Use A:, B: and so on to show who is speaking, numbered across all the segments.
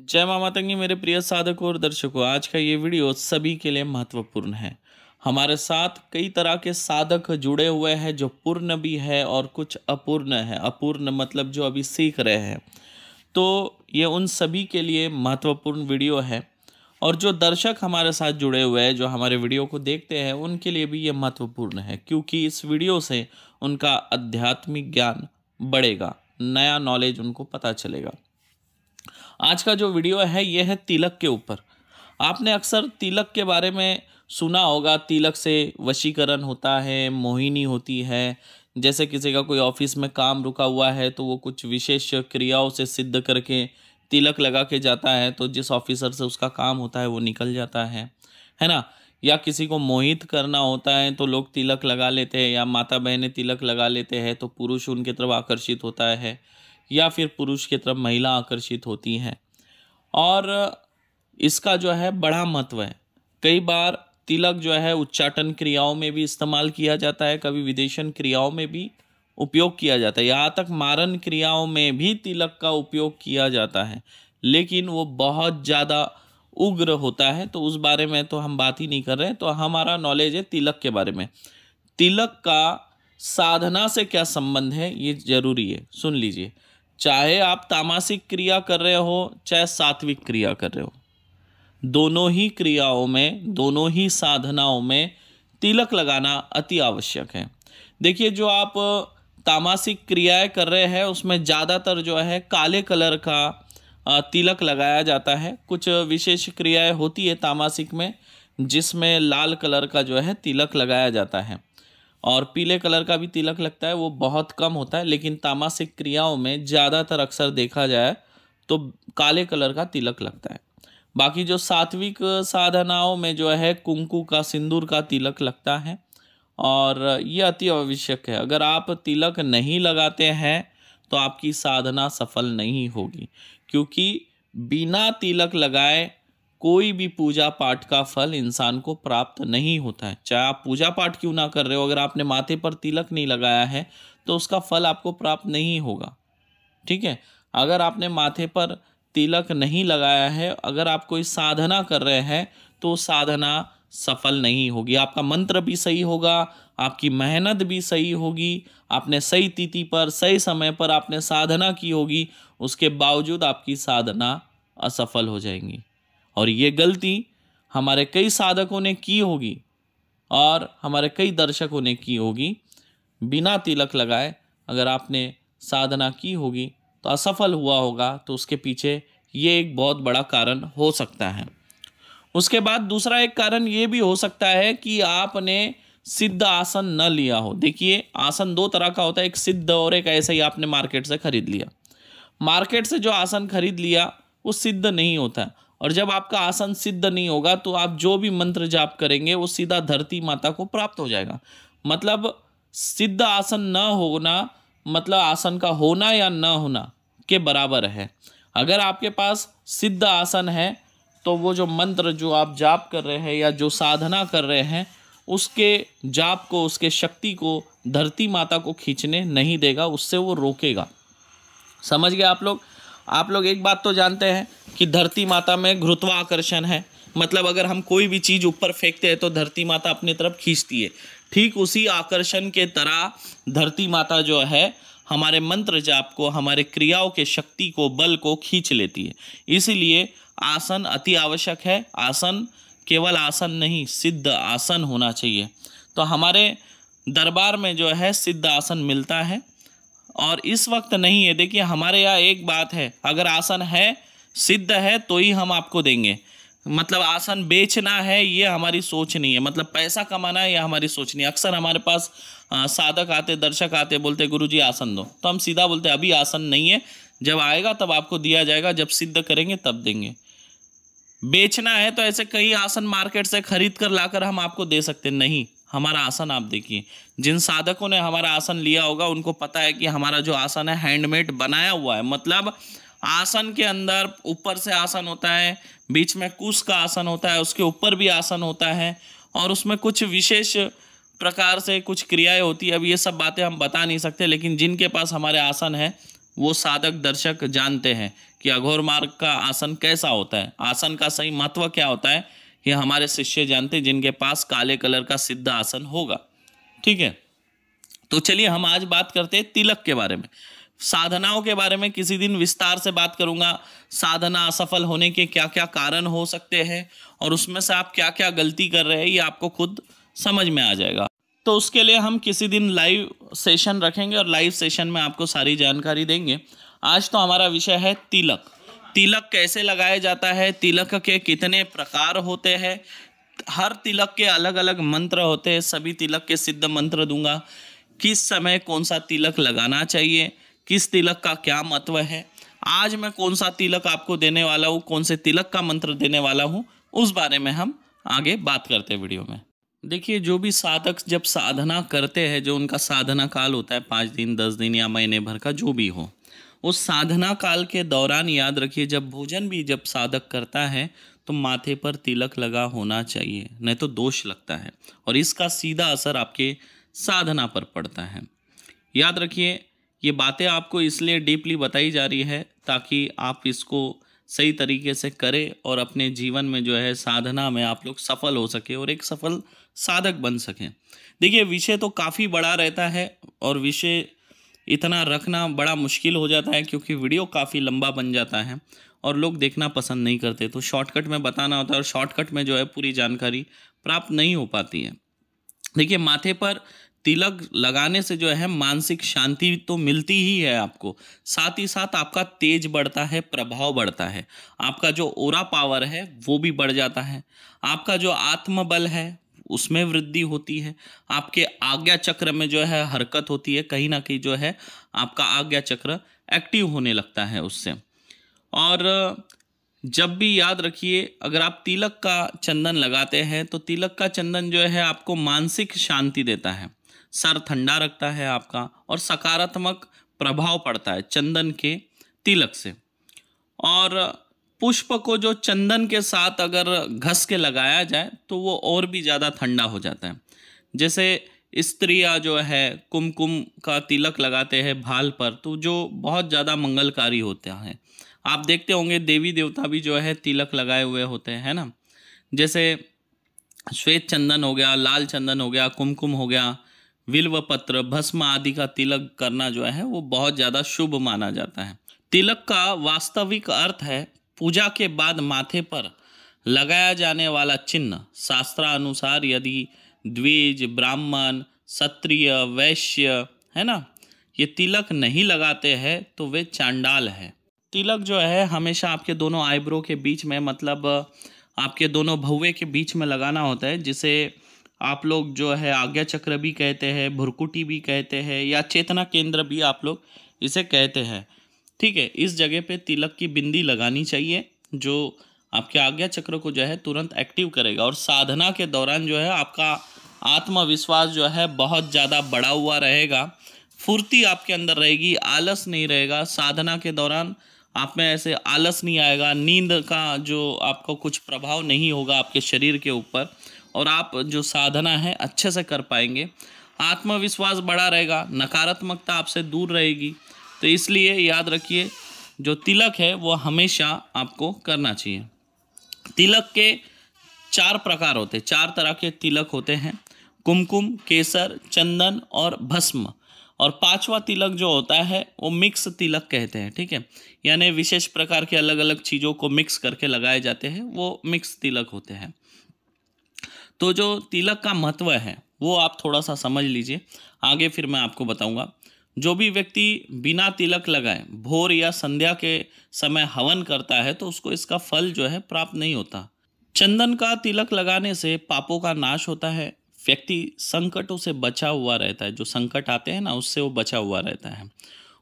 A: जय माँ मातंगी मेरे प्रिय साधकों और दर्शकों। आज का ये वीडियो सभी के लिए महत्वपूर्ण है। हमारे साथ कई तरह के साधक जुड़े हुए हैं जो पूर्ण भी है और कुछ अपूर्ण है। अपूर्ण मतलब जो अभी सीख रहे हैं। तो ये उन सभी के लिए महत्वपूर्ण वीडियो है। और जो दर्शक हमारे साथ जुड़े हुए हैं, जो हमारे वीडियो को देखते हैं, उनके लिए भी ये महत्वपूर्ण है, क्योंकि इस वीडियो से उनका आध्यात्मिक ज्ञान बढ़ेगा, नया नॉलेज उनको पता चलेगा। आज का जो वीडियो है ये है तिलक के ऊपर। आपने अक्सर तिलक के बारे में सुना होगा। तिलक से वशीकरण होता है, मोहिनी होती है। जैसे किसी का कोई ऑफिस में काम रुका हुआ है तो वो कुछ विशेष क्रियाओं से सिद्ध करके तिलक लगा के जाता है, तो जिस ऑफिसर से उसका काम होता है वो निकल जाता है ना। या किसी को मोहित करना होता है तो लोग तिलक लगा लेते हैं, या माता बहनें तिलक लगा लेते हैं तो पुरुष उनकी तरफ आकर्षित होता है, या फिर पुरुष की तरफ महिला आकर्षित होती हैं। और इसका जो है बड़ा महत्व है। कई बार तिलक जो है उच्चाटन क्रियाओं में भी इस्तेमाल किया जाता है, कभी विदेशन क्रियाओं में भी उपयोग किया जाता है, यहाँ तक मारन क्रियाओं में भी तिलक का उपयोग किया जाता है। लेकिन वो बहुत ज़्यादा उग्र होता है, तो उस बारे में तो हम बात ही नहीं कर रहे हैं। तो हमारा नॉलेज है तिलक के बारे में। तिलक का साधना से क्या संबंध है ये जरूरी है, सुन लीजिए। चाहे आप तामसिक क्रिया कर रहे हो, चाहे सात्विक क्रिया कर रहे हो, दोनों ही क्रियाओं में, दोनों ही साधनाओं में तिलक लगाना अति आवश्यक है। देखिए, जो आप तामसिक क्रियाएं कर रहे हैं उसमें ज़्यादातर जो है काले कलर का तिलक लगाया जाता है। कुछ विशेष क्रियाएं होती है तामसिक में जिसमें लाल कलर का जो है तिलक लगाया जाता है, और पीले कलर का भी तिलक लगता है, वो बहुत कम होता है। लेकिन तामसिक क्रियाओं में ज़्यादातर अक्सर देखा जाए तो काले कलर का तिलक लगता है। बाकी जो सात्विक साधनाओं में जो है कुंकू का, सिंदूर का तिलक लगता है, और ये अति आवश्यक है। अगर आप तिलक नहीं लगाते हैं तो आपकी साधना सफल नहीं होगी, क्योंकि बिना तिलक लगाए कोई भी पूजा पाठ का फल इंसान को प्राप्त नहीं होता है। चाहे आप पूजा पाठ क्यों ना कर रहे हो, अगर आपने माथे पर तिलक नहीं लगाया है तो उसका फल आपको प्राप्त नहीं होगा। ठीक है। अगर आपने माथे पर तिलक नहीं लगाया है, अगर आप कोई साधना कर रहे हैं तो साधना सफल नहीं होगी। आपका मंत्र भी सही होगा, आपकी मेहनत भी सही होगी, आपने सही तिथि पर, सही समय पर आपने साधना की होगी, उसके बावजूद आपकी साधना असफल हो जाएंगी। और ये गलती हमारे कई साधकों ने की होगी और हमारे कई दर्शकों ने की होगी। बिना तिलक लगाए अगर आपने साधना की होगी तो असफल हुआ होगा, तो उसके पीछे ये एक बहुत बड़ा कारण हो सकता है। उसके बाद दूसरा एक कारण ये भी हो सकता है कि आपने सिद्ध आसन न लिया हो। देखिए, आसन दो तरह का होता है, एक सिद्ध और एक ऐसा ही आपने मार्केट से खरीद लिया। मार्केट से जो आसन खरीद लिया वो सिद्ध नहीं होता, और जब आपका आसन सिद्ध नहीं होगा तो आप जो भी मंत्र जाप करेंगे वो सीधा धरती माता को प्राप्त हो जाएगा। मतलब सिद्ध आसन न होना मतलब आसन का होना या न होना के बराबर है। अगर आपके पास सिद्ध आसन है तो वो जो मंत्र जो आप जाप कर रहे हैं या जो साधना कर रहे हैं, उसके जाप को, उसके शक्ति को धरती माता को खींचने नहीं देगा, उससे वो रोकेगा। समझ गए आप लोग? आप लोग एक बात तो जानते हैं कि धरती माता में गुरुत्वाकर्षण है। मतलब अगर हम कोई भी चीज़ ऊपर फेंकते हैं तो धरती माता अपनी तरफ खींचती है। ठीक उसी आकर्षण के तरह धरती माता जो है हमारे मंत्र जाप को, हमारे क्रियाओं के शक्ति को, बल को खींच लेती है। इसीलिए आसन अति आवश्यक है। आसन केवल आसन नहीं, सिद्ध आसन होना चाहिए। तो हमारे दरबार में जो है सिद्ध आसन मिलता है, और इस वक्त नहीं है। देखिए, हमारे यहाँ एक बात है, अगर आसन है, सिद्ध है, तो ही हम आपको देंगे। मतलब आसन बेचना है ये हमारी सोच नहीं है, मतलब पैसा कमाना है ये हमारी सोच नहीं है। अक्सर हमारे पास साधक आते, दर्शक आते, बोलते गुरुजी आसन दो, तो हम सीधा बोलते अभी आसन नहीं है, जब आएगा तब आपको दिया जाएगा, जब सिद्ध करेंगे तब देंगे। बेचना है तो ऐसे कई आसन मार्केट से खरीद कर लाकर हम आपको दे सकते नहीं। हमारा आसन आप देखिए, जिन साधकों ने हमारा आसन लिया होगा उनको पता है कि हमारा जो आसन है हैंडमेड बनाया हुआ है। मतलब आसन के अंदर ऊपर से आसन होता है, बीच में कुश का आसन होता है, उसके ऊपर भी आसन होता है, और उसमें कुछ विशेष प्रकार से कुछ क्रियाएं होती है। अब ये सब बातें हम बता नहीं सकते, लेकिन जिनके पास हमारे आसन है वो साधक दर्शक जानते हैं कि कि अघोर मार्ग का आसन कैसा होता है, आसन का सही महत्व क्या होता है, ये हमारे शिष्य जानते हैं जिनके पास काले कलर का सिद्ध आसन होगा। ठीक है, तो चलिए हम आज बात करते हैं तिलक के बारे में। साधनाओं के बारे में किसी दिन विस्तार से बात करूंगा। साधना असफल होने के क्या क्या कारण हो सकते हैं और उसमें से आप क्या क्या गलती कर रहे हैं ये आपको खुद समझ में आ जाएगा। तो उसके लिए हम किसी दिन लाइव सेशन रखेंगे और लाइव सेशन में आपको सारी जानकारी देंगे। आज तो हमारा विषय है तिलक। तिलक कैसे लगाया जाता है, तिलक के कितने प्रकार होते हैं, हर तिलक के अलग अलग मंत्र होते हैं, सभी तिलक के सिद्ध मंत्र दूंगा। किस समय कौन सा तिलक लगाना चाहिए, किस तिलक का क्या महत्व है, आज मैं कौन सा तिलक आपको देने वाला हूँ, कौन से तिलक का मंत्र देने वाला हूँ, उस बारे में हम आगे बात करते हैं वीडियो में। देखिए, जो भी साधक जब साधना करते हैं, जो उनका साधना काल होता है 5 दिन 10 दिन या महीने भर का जो भी हो, उस साधना काल के दौरान याद रखिए जब भोजन भी जब साधक करता है तो माथे पर तिलक लगा होना चाहिए, नहीं तो दोष लगता है और इसका सीधा असर आपके साधना पर पड़ता है। याद रखिए, ये बातें आपको इसलिए डीपली बताई जा रही है ताकि आप इसको सही तरीके से करें और अपने जीवन में जो है साधना में आप लोग सफल हो सके और एक सफल साधक बन सकें। देखिए, विषय तो काफ़ी बड़ा रहता है और विषय इतना रखना बड़ा मुश्किल हो जाता है क्योंकि वीडियो काफ़ी लंबा बन जाता है और लोग देखना पसंद नहीं करते, तो शॉर्टकट में बताना होता है और शॉर्टकट में जो है पूरी जानकारी प्राप्त नहीं हो पाती है। देखिए, माथे पर तिलक लगाने से जो है मानसिक शांति तो मिलती ही है आपको, साथ ही साथ आपका तेज बढ़ता है, प्रभाव बढ़ता है, आपका जो ओरा पावर है वो भी बढ़ जाता है, आपका जो आत्मबल है उसमें वृद्धि होती है, आपके आज्ञा चक्र में जो है हरकत होती है, कहीं ना कहीं जो है आपका आज्ञा चक्र एक्टिव होने लगता है उससे। और जब भी याद रखिए, अगर आप तिलक का चंदन लगाते हैं तो तिलक का चंदन जो है आपको मानसिक शांति देता है, सर ठंडा रखता है आपका और सकारात्मक प्रभाव पड़ता है चंदन के तिलक से। और पुष्प को जो चंदन के साथ अगर घस के लगाया जाए तो वो और भी ज़्यादा ठंडा हो जाता है। जैसे स्त्रियाँ जो है कुमकुम का तिलक लगाते हैं भाल पर, तो जो बहुत ज़्यादा मंगलकारी होता है। आप देखते होंगे देवी देवता भी जो है तिलक लगाए हुए होते हैं, है ना। जैसे श्वेत चंदन हो गया, लाल चंदन हो गया, कुमकुम हो गया, बिल्व पत्र, भस्म आदि का तिलक करना जो है वो बहुत ज़्यादा शुभ माना जाता है। तिलक का वास्तविक अर्थ है पूजा के बाद माथे पर लगाया जाने वाला चिन्ह। शास्त्रानुसार यदि द्विज, ब्राह्मण, क्षत्रिय, वैश्य, है ना, ये तिलक नहीं लगाते हैं तो वे चांडाल है। तिलक जो है हमेशा आपके दोनों आईब्रो के बीच में, मतलब आपके दोनों भौवे के बीच में लगाना होता है, जिसे आप लोग जो है आज्ञा चक्र भी कहते हैं, भुरकुटी भी कहते हैं या चेतना केंद्र भी आप लोग इसे कहते हैं। ठीक है, इस जगह पे तिलक की बिंदी लगानी चाहिए जो आपके आज्ञा चक्र को जो है तुरंत एक्टिव करेगा। और साधना के दौरान जो है आपका आत्मविश्वास जो है बहुत ज़्यादा बढ़ा हुआ रहेगा, फुर्ती आपके अंदर रहेगी, आलस नहीं रहेगा। साधना के दौरान आप में ऐसे आलस नहीं आएगा, नींद का जो आपको कुछ प्रभाव नहीं होगा आपके शरीर के ऊपर और आप जो साधना है अच्छे से कर पाएंगे। आत्मविश्वास बढ़ा रहेगा, नकारात्मकता आपसे दूर रहेगी। तो इसलिए याद रखिए, जो तिलक है वो हमेशा आपको करना चाहिए। तिलक के 4 प्रकार होते हैं, 4 तरह के तिलक होते हैं, कुमकुम, केसर, चंदन और भस्म। और 5वां तिलक जो होता है वो मिक्स तिलक कहते हैं। ठीक है, यानी विशेष प्रकार के अलग अलग चीज़ों को मिक्स करके लगाए जाते हैं, वो मिक्स तिलक होते हैं। तो जो तिलक का महत्व है वो आप थोड़ा सा समझ लीजिए, आगे फिर मैं आपको बताऊंगा। जो भी व्यक्ति बिना तिलक लगाए भोर या संध्या के समय हवन करता है तो उसको इसका फल जो है प्राप्त नहीं होता। चंदन का तिलक लगाने से पापों का नाश होता है, व्यक्ति संकटों से बचा हुआ रहता है, जो संकट आते हैं ना उससे वो बचा हुआ रहता है,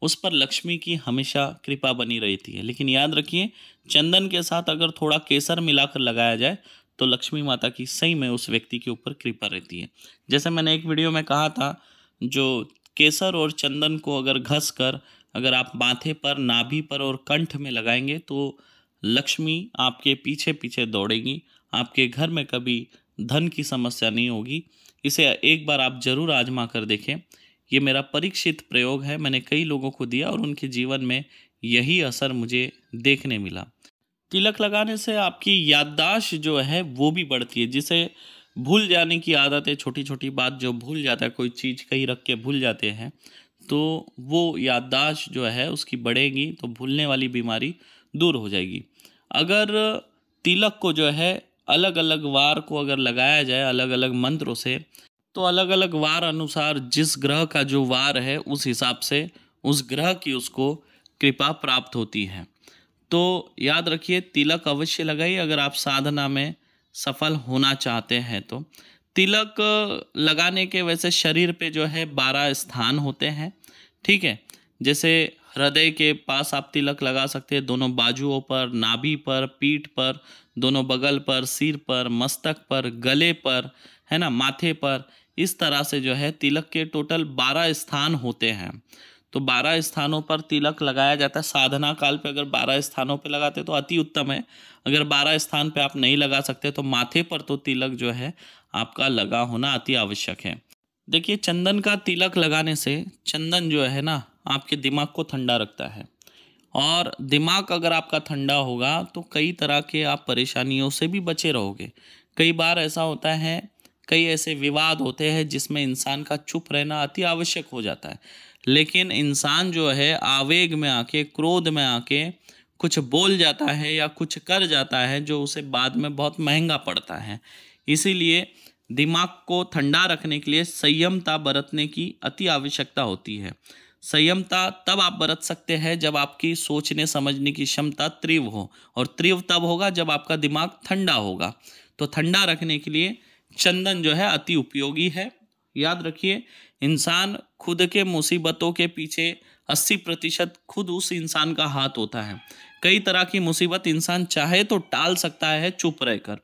A: उस पर लक्ष्मी की हमेशा कृपा बनी रहती है। लेकिन याद रखिए, चंदन के साथ अगर थोड़ा केसर मिलाकर लगाया जाए तो लक्ष्मी माता की सही में उस व्यक्ति के ऊपर कृपा रहती है। जैसे मैंने एक वीडियो में कहा था, जो केसर और चंदन को अगर घस कर अगर आप माथे पर, नाभि पर और कंठ में लगाएंगे तो लक्ष्मी आपके पीछे पीछे दौड़ेगी, आपके घर में कभी धन की समस्या नहीं होगी। इसे एक बार आप जरूर आजमा कर देखें। ये मेरा परीक्षित प्रयोग है, मैंने कई लोगों को दिया और उनके जीवन में यही असर मुझे देखने मिला। तिलक लगाने से आपकी याददाश्त जो है वो भी बढ़ती है, जिसे भूल जाने की आदत है, छोटी छोटी बात जो भूल जाता है, कोई चीज़ कहीं रख के भूल जाते हैं, तो वो याददाश्त जो है उसकी बढ़ेगी, तो भूलने वाली बीमारी दूर हो जाएगी। अगर तिलक को जो है अलग अलग वार को अगर लगाया जाए अलग अलग मंत्रों से, तो अलग अलग वार अनुसार जिस ग्रह का जो वार है उस हिसाब से उस ग्रह की उसको कृपा प्राप्त होती है। तो याद रखिए, तिलक अवश्य लगाइए अगर आप साधना में सफल होना चाहते हैं तो। तिलक लगाने के वैसे शरीर पे जो है 12 स्थान होते हैं, ठीक है। जैसे हृदय के पास आप तिलक लगा सकते हैं, दोनों बाजुओं पर, नाभि पर, पीठ पर, दोनों बगल पर, सिर पर, मस्तक पर, गले पर, है ना, माथे पर। इस तरह से जो है तिलक के टोटल 12 स्थान होते हैं। तो 12 स्थानों पर तिलक लगाया जाता है। साधना काल पे अगर 12 स्थानों पे लगाते तो अति उत्तम है। अगर 12 स्थान पे आप नहीं लगा सकते तो माथे पर तो तिलक जो है आपका लगा होना अति आवश्यक है। देखिए, चंदन का तिलक लगाने से चंदन जो है ना आपके दिमाग को ठंडा रखता है, और दिमाग अगर आपका ठंडा होगा तो कई तरह के आप परेशानियों से भी बचे रहोगे। कई बार ऐसा होता है, कई ऐसे विवाद होते हैं जिसमें इंसान का चुप रहना अति आवश्यक हो जाता है, लेकिन इंसान जो है आवेग में आके, क्रोध में आके कुछ बोल जाता है या कुछ कर जाता है जो उसे बाद में बहुत महंगा पड़ता है। इसीलिए दिमाग को ठंडा रखने के लिए संयमता बरतने की अति आवश्यकता होती है। संयमता तब आप बरत सकते हैं जब आपकी सोचने समझने की क्षमता तीव्र हो, और तीव्र तब होगा जब आपका दिमाग ठंडा होगा। तो ठंडा रखने के लिए चंदन जो है अति उपयोगी है। याद रखिए, इंसान खुद के मुसीबतों के पीछे 80% खुद उस इंसान का हाथ होता है। कई तरह की मुसीबत इंसान चाहे तो टाल सकता है चुप रहकर।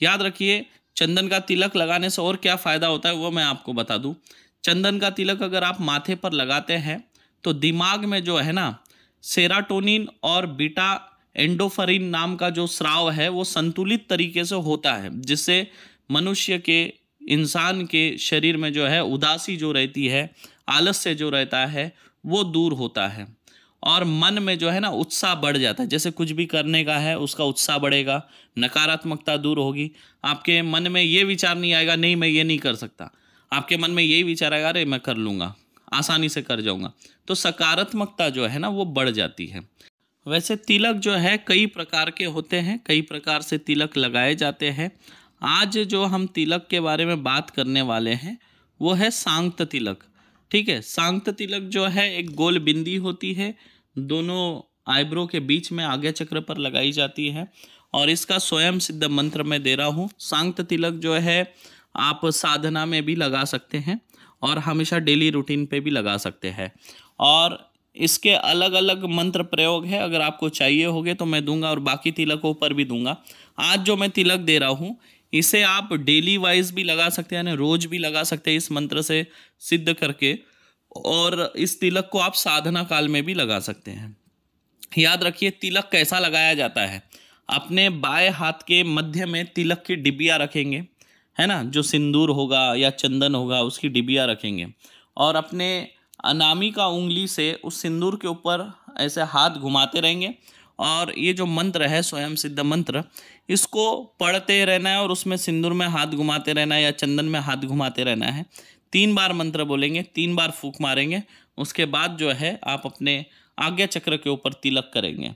A: याद रखिए, चंदन का तिलक लगाने से और क्या फ़ायदा होता है वो मैं आपको बता दूं। चंदन का तिलक अगर आप माथे पर लगाते हैं तो दिमाग में जो है ना सेराटोनिन और बीटा एंडोफरिन नाम का जो स्राव है वो संतुलित तरीके से होता है, जिससे मनुष्य के, इंसान के शरीर में जो है उदासी जो रहती है, आलस्य जो रहता है वो दूर होता है, और मन में जो है ना उत्साह बढ़ जाता है। जैसे कुछ भी करने का है उसका उत्साह बढ़ेगा, नकारात्मकता दूर होगी। आपके मन में ये विचार नहीं आएगा नहीं मैं ये नहीं कर सकता, आपके मन में यही विचार आएगा अरे मैं कर लूँगा, आसानी से कर जाऊँगा। तो सकारात्मकता जो है ना वो बढ़ जाती है। वैसे तिलक जो है कई प्रकार के होते हैं, कई प्रकार से तिलक लगाए जाते हैं। आज जो हम तिलक के बारे में बात करने वाले हैं वो है सांक्त तिलक, ठीक है। सांक्त तिलक जो है एक गोल बिंदी होती है, दोनों आईब्रो के बीच में आज्ञा चक्र पर लगाई जाती है, और इसका स्वयं सिद्ध मंत्र मैं दे रहा हूँ। सांक्त तिलक जो है आप साधना में भी लगा सकते हैं और हमेशा डेली रूटीन पे भी लगा सकते हैं, और इसके अलग अलग मंत्र प्रयोग है। अगर आपको चाहिए होगे तो मैं दूंगा, और बाकी तिलकों पर भी दूंगा। आज जो मैं तिलक दे रहा हूँ इसे आप डेली वाइज भी लगा सकते हैं, यानी रोज भी लगा सकते हैं इस मंत्र से सिद्ध करके, और इस तिलक को आप साधना काल में भी लगा सकते हैं। याद रखिए, तिलक कैसा लगाया जाता है। अपने बाएं हाथ के मध्य में तिलक की डिबिया रखेंगे, है ना, जो सिंदूर होगा या चंदन होगा उसकी डिबिया रखेंगे, और अपने अनामिका उंगली से उस सिंदूर के ऊपर ऐसे हाथ घुमाते रहेंगे, और ये जो मंत्र है स्वयं सिद्ध मंत्र, इसको पढ़ते रहना है और उसमें सिंदूर में हाथ घुमाते रहना है या चंदन में हाथ घुमाते रहना है। 3 बार मंत्र बोलेंगे, 3 बार फूंक मारेंगे, उसके बाद जो है आप अपने आज्ञा चक्र के ऊपर तिलक करेंगे,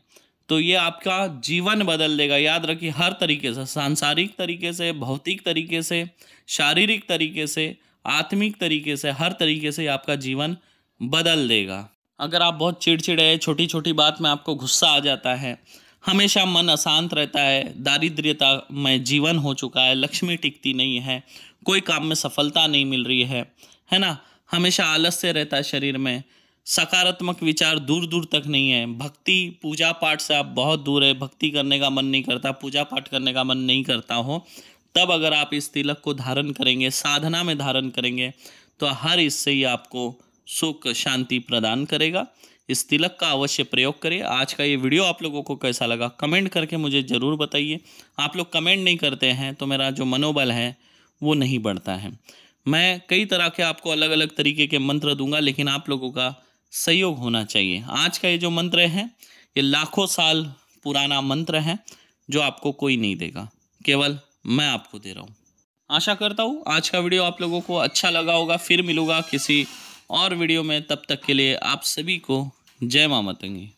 A: तो ये आपका जीवन बदल देगा। याद रखिए, हर तरीके से, सांसारिक तरीके से, भौतिक तरीके से, शारीरिक तरीके से, आत्मिक तरीके से, हर तरीके से आपका जीवन बदल देगा। अगर आप बहुत चिड़चिड़े हैं, छोटी छोटी बात में आपको गुस्सा आ जाता है, हमेशा मन अशांत रहता है, दारिद्र्यता में जीवन हो चुका है, लक्ष्मी टिकती नहीं है, कोई काम में सफलता नहीं मिल रही है ना, हमेशा आलस्य रहता है शरीर में, सकारात्मक विचार दूर दूर तक नहीं है, भक्ति पूजा पाठ से आप बहुत दूर है, भक्ति करने का मन नहीं करता, पूजा पाठ करने का मन नहीं करता हो, तब अगर आप इस तिलक को धारण करेंगे, साधना में धारण करेंगे, तो हर इससे ही आपको सुख शांति प्रदान करेगा। इस तिलक का अवश्य प्रयोग करिए। आज का ये वीडियो आप लोगों को कैसा लगा कमेंट करके मुझे ज़रूर बताइए। आप लोग कमेंट नहीं करते हैं तो मेरा जो मनोबल है वो नहीं बढ़ता है। मैं कई तरह के आपको अलग अलग तरीके के मंत्र दूंगा, लेकिन आप लोगों का सहयोग होना चाहिए। आज का ये जो मंत्र है ये लाखों साल पुराना मंत्र है जो आपको कोई नहीं देगा, केवल मैं आपको दे रहा हूँ। आशा करता हूँ आज का वीडियो आप लोगों को अच्छा लगा होगा। फिर मिलूंगा किसी और वीडियो में, तब तक के लिए आप सभी को जय मां मतंगी।